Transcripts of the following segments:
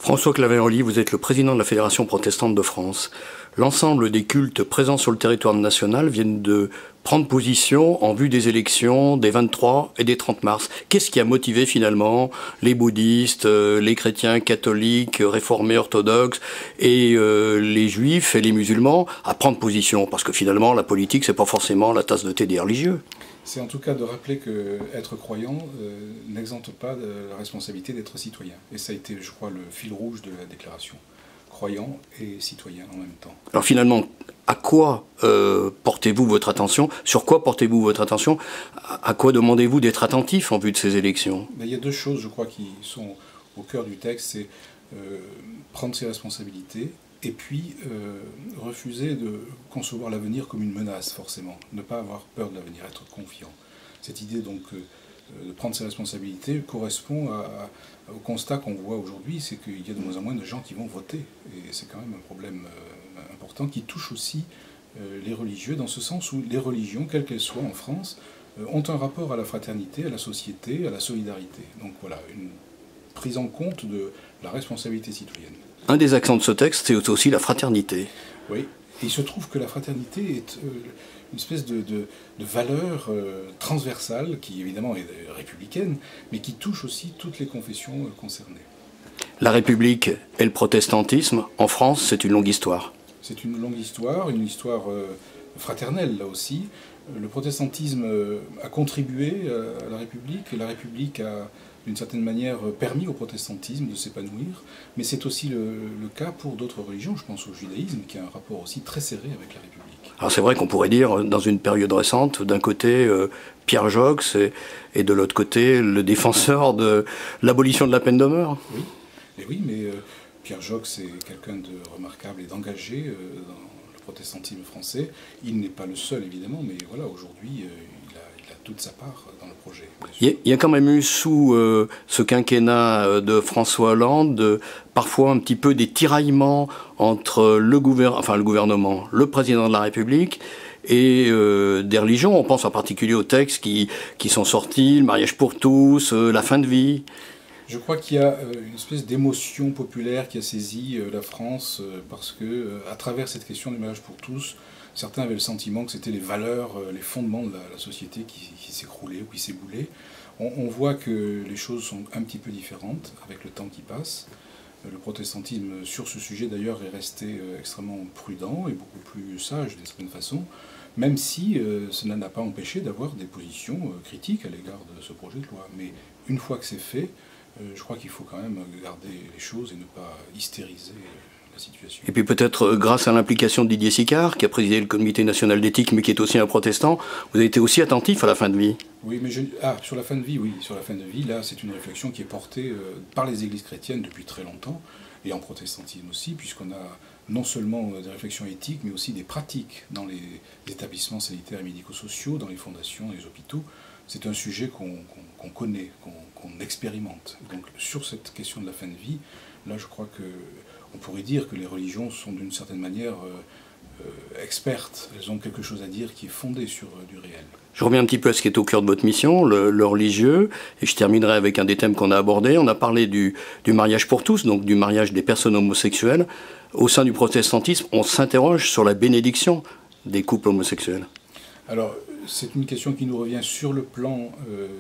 François Claverly, vous êtes le président de la Fédération protestante de France. L'ensemble des cultes présents sur le territoire national viennent de prendre position en vue des élections des 23 et des 30 mars. Qu'est-ce qui a motivé finalement les bouddhistes, les chrétiens catholiques, réformés orthodoxes et les juifs et les musulmans à prendre position? Parce que finalement la politique c'est pas forcément la tasse de thé des religieux. C'est en tout cas de rappeler qu'être croyant n'exempte pas de la responsabilité d'être citoyen. Et ça a été, je crois, le fil rouge de la déclaration. Croyant et citoyen en même temps. Alors finalement, à quoi portez-vous votre attention? Sur quoi portez-vous votre attention? À quoi demandez-vous d'être attentif en vue de ces élections? Il y a deux choses, je crois, qui sont au cœur du texte. C'est prendre ses responsabilités et puis refuser de concevoir l'avenir comme une menace, forcément. Ne pas avoir peur de l'avenir, être confiant. Cette idée, donc, de prendre ses responsabilités correspond au constat qu'on voit aujourd'hui, c'est qu'il y a de moins en moins de gens qui vont voter. Et c'est quand même un problème important qui touche aussi les religieux, dans ce sens où les religions, quelles qu'elles soient en France, ont un rapport à la fraternité, à la société, à la solidarité. Donc voilà, une prise en compte de la responsabilité citoyenne. Un des accents de ce texte, c'est aussi la fraternité. Oui, et il se trouve que la fraternité est une espèce de valeur transversale, qui évidemment est républicaine, mais qui touche aussi toutes les confessions concernées. La République et le protestantisme, en France, c'est une longue histoire. C'est une longue histoire, une histoire fraternelle là aussi. Le protestantisme a contribué à la République, et la République a d'une certaine manière permis au protestantisme de s'épanouir, mais c'est aussi le cas pour d'autres religions, je pense au judaïsme, qui a un rapport aussi très serré avec la République. Alors c'est vrai qu'on pourrait dire, dans une période récente, d'un côté Pierre Joxe et de l'autre côté le défenseur de l'abolition de la peine de mort. Oui, et oui, mais Pierre Joxe est quelqu'un de remarquable et d'engagé dans le protestantisme français. Il n'est pas le seul évidemment, mais voilà, aujourd'hui il a toute sa part dans le projet. Il y a quand même eu sous ce quinquennat de François Hollande parfois un petit peu des tiraillements entre le gouvernement, le président de la République et des religions. On pense en particulier aux textes qui sont sortis, le mariage pour tous, la fin de vie. Je crois qu'il y a une espèce d'émotion populaire qui a saisi la France parce que, à travers cette question du mariage pour tous, certains avaient le sentiment que c'était les valeurs, les fondements de la société qui s'écroulaient ou qui s'éboulaient. On voit que les choses sont un petit peu différentes avec le temps qui passe. Le protestantisme, sur ce sujet d'ailleurs, est resté extrêmement prudent et beaucoup plus sage d'une certaine façon, même si cela n'a pas empêché d'avoir des positions critiques à l'égard de ce projet de loi. Mais une fois que c'est fait, je crois qu'il faut quand même garder les choses et ne pas hystériser la situation. Et puis peut-être grâce à l'implication de Didier Sicard, qui a présidé le comité national d'éthique, mais qui est aussi un protestant, vous avez été aussi attentif à la fin de vie. Oui, mais sur la fin de vie, oui. Sur la fin de vie, là, c'est une réflexion qui est portée par les églises chrétiennes depuis très longtemps, et en protestantisme aussi, puisqu'on a non seulement des réflexions éthiques, mais aussi des pratiques dans les établissements sanitaires et médico-sociaux, dans les fondations, dans les hôpitaux. C'est un sujet qu'on connaît, qu'on expérimente. Donc sur cette question de la fin de vie, là je crois qu'on pourrait dire que les religions sont d'une certaine manière expertes. Elles ont quelque chose à dire qui est fondé sur du réel. Je reviens un petit peu à ce qui est au cœur de votre mission, le religieux, et je terminerai avec un des thèmes qu'on a abordé. On a parlé du mariage pour tous, donc du mariage des personnes homosexuelles. Au sein du protestantisme, on s'interroge sur la bénédiction des couples homosexuels. Alors, c'est une question qui nous revient sur le plan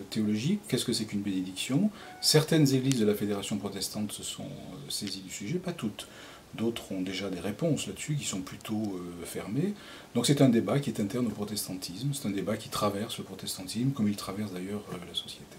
théologique. Qu'est-ce que c'est qu'une bénédiction? Certaines églises de la Fédération protestante se sont saisies du sujet, pas toutes. D'autres ont déjà des réponses là-dessus qui sont plutôt fermées. Donc c'est un débat qui est interne au protestantisme, c'est un débat qui traverse le protestantisme, comme il traverse d'ailleurs la société.